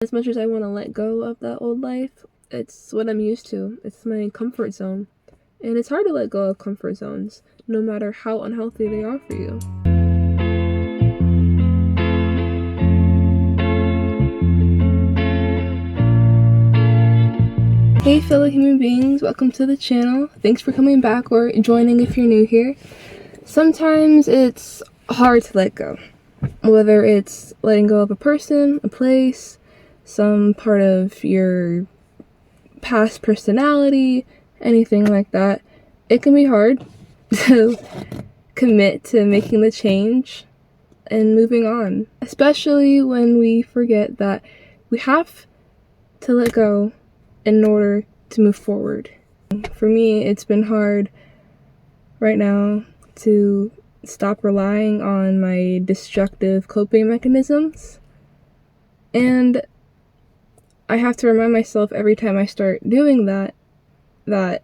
As much as I want to let go of that old life, it's what I'm used to. It's my comfort zone. And it's hard to let go of comfort zones, no matter how unhealthy they are for you. Hey fellow human beings, welcome to the channel. Thanks for coming back or joining if you're new here. Sometimes it's hard to let go. Whether it's letting go of a person, a place, some part of your past personality, anything like that. It can be hard to commit to making the change and moving on, especially when we forget that we have to let go in order to move forward. For me, it's been hard right now to stop relying on my destructive coping mechanisms, and I have to remind myself every time I start doing that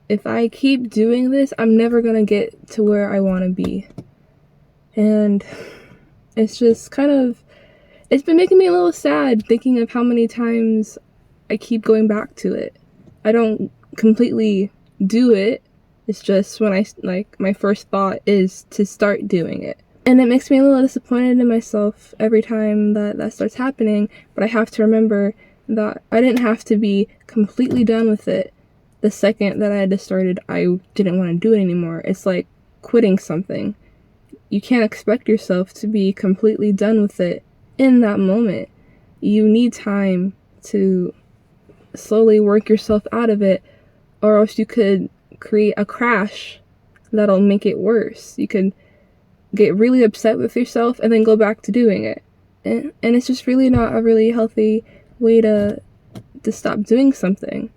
if I keep doing this, I'm never gonna get to where I want to be. And it's just it's been making me a little sad thinking of how many times I keep going back to it. I don't completely do it. It's just when my first thought is to start doing it. And it makes me a little disappointed in myself every time that starts happening, but I have to remember that I didn't have to be completely done with it the second that I had started. I didn't want to do it anymore. It's like quitting something. You can't expect yourself to be completely done with it in that moment. You need time to slowly work yourself out of it, or else you could create a crash that'll make it worse. You could get really upset with yourself and then go back to doing it. And it's just really not a really healthy way to stop doing something.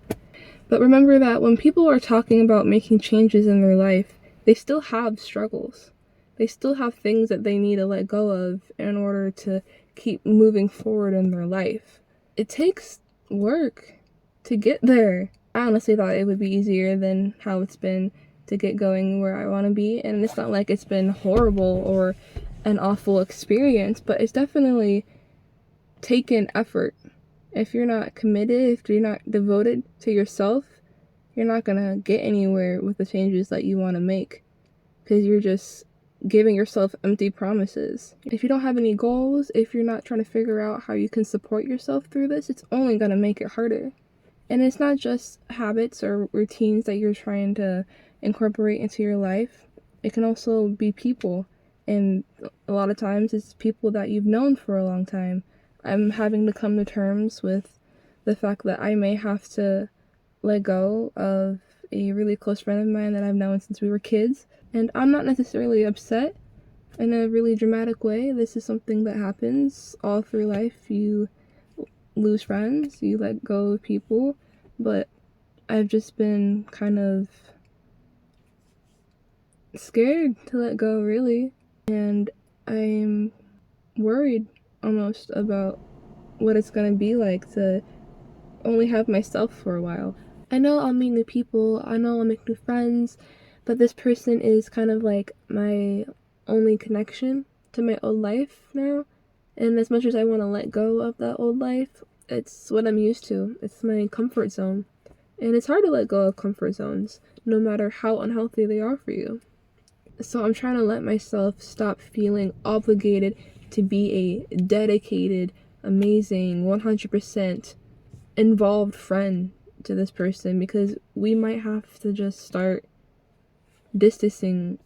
But remember that when people are talking about making changes in their life, they still have struggles. They still have things that they need to let go of in order to keep moving forward in their life. It takes work to get there. I honestly thought it would be easier than how it's been to get going where I want to be. And it's not like it's been horrible or an awful experience, but it's definitely taken effort. If you're not committed, if you're not devoted to yourself, you're not gonna get anywhere with the changes that you want to make, because you're just giving yourself empty promises. If you don't have any goals, if you're not trying to figure out how you can support yourself through this, it's only gonna make it harder. And it's not just habits or routines that you're trying to incorporate into your life. It can also be people, and a lot of times it's people that you've known for a long time. I'm having to come to terms with the fact that I may have to let go of a really close friend of mine that I've known since we were kids. And I'm not necessarily upset in a really dramatic way. This is something that happens all through life. You lose friends, you let go of people, but I've just been kind of scared to let go, really. And I'm worried almost about what it's gonna be like to only have myself for a while. I know I'll meet new people, I know I'll make new friends, but this person is kind of like my only connection to my old life now. And as much as I want to let go of that old life, it's what I'm used to. It's my comfort zone. And it's hard to let go of comfort zones, no matter how unhealthy they are for you. So I'm trying to let myself stop feeling obligated to be a dedicated, amazing, 100% involved friend to this person, because we might have to just start distancing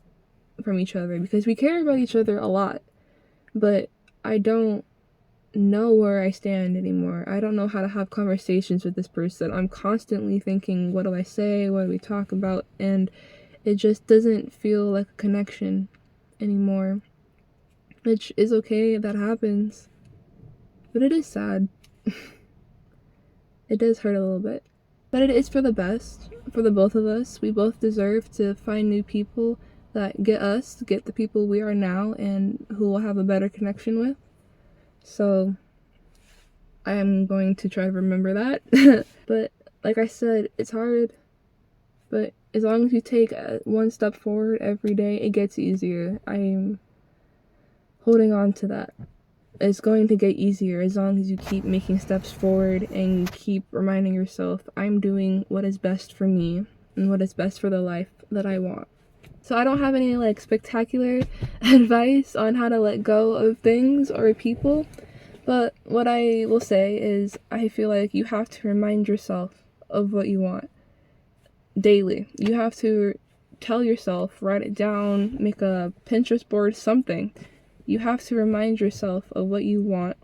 from each other, because we care about each other a lot, but I don't know where I stand anymore. I don't know how to have conversations with this person. I'm constantly thinking, what do I say? What do we talk about? And it just doesn't feel like a connection anymore, which is okay. That happens, but it is sad. It does hurt a little bit, but it is for the best for the both of us. We both deserve to find new people that get the people we are now and who will have a better connection with. So I am going to try to remember that. But like I said, it's hard, but as long as you take one step forward every day, it gets easier. I'm holding on to that. it's going to get easier as long as you keep making steps forward and keep reminding yourself, I'm doing what is best for me and what is best for the life that I want. So I don't have any like spectacular advice on how to let go of things or people, but what I will say is I feel like you have to remind yourself of what you want daily. You have to tell yourself, write it down, make a Pinterest board, something. You have to remind yourself of what you want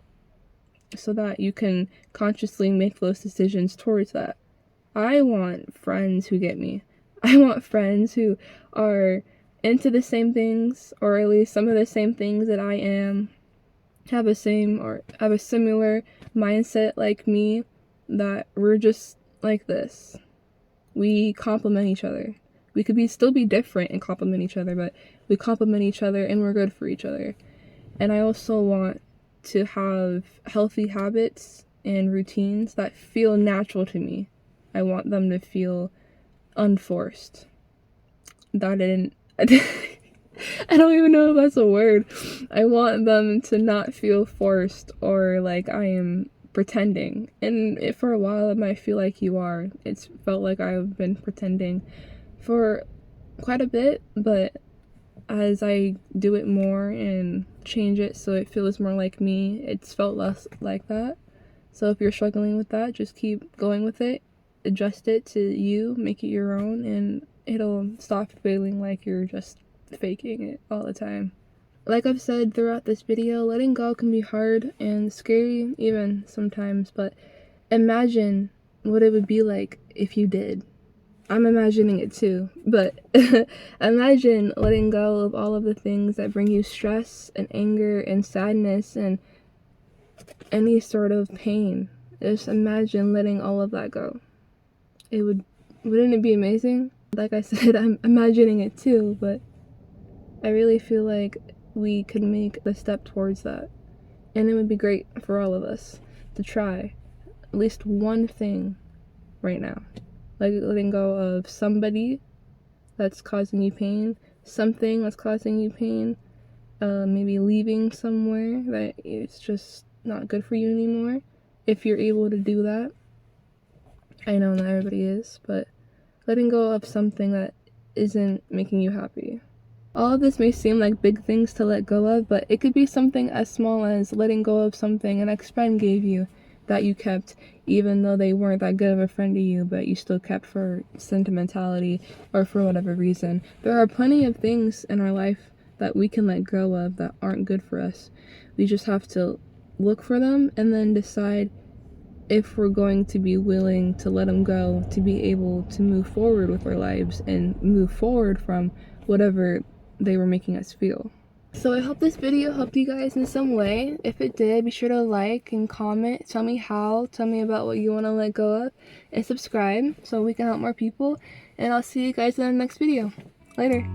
so that you can consciously make those decisions towards that. I want friends who get me. I want friends who are into the same things, or at least some of the same things that I am, have a similar mindset like me, that we're just like this. We complement each other. We could still be different and complement each other, but we complement each other and we're good for each other. And I also want to have healthy habits and routines that feel natural to me. I want them to feel unforced. I don't even know if that's a word. I want them to not feel forced or like I am pretending. And for a while it might feel like you are. It's felt like I've been pretending for quite a bit, but as I do it more and change it so it feels more like me, it's felt less like that. So if you're struggling with that, just keep going with it. Adjust it to you, make it your own, and it'll stop feeling like you're just faking it all the time. Like I've said throughout this video, letting go can be hard and scary even sometimes, but imagine what it would be like if you did. I'm imagining it too, but imagine letting go of all of the things that bring you stress and anger and sadness and any sort of pain. Just imagine letting all of that go. Wouldn't it be amazing? Like I said, I'm imagining it too, but I really feel like we could make the step towards that. And it would be great for all of us to try at least one thing right now. Like letting go of somebody that's causing you pain, something that's causing you pain, maybe leaving somewhere that it's just not good for you anymore. If you're able to do that. I know not everybody is, but letting go of something that isn't making you happy. All of this may seem like big things to let go of, but it could be something as small as letting go of something an ex-friend gave you that you kept, even though they weren't that good of a friend to you, but you still kept for sentimentality or for whatever reason. There are plenty of things in our life that we can let go of that aren't good for us. We just have to look for them and then decide if we're going to be willing to let them go, to be able to move forward with our lives and move forward from whatever they were making us feel. So I hope this video helped you guys in some way. If it did, be sure to like and comment. Tell me how. Tell me about what you want to let go of. And subscribe so we can help more people. And I'll see you guys in the next video. Later.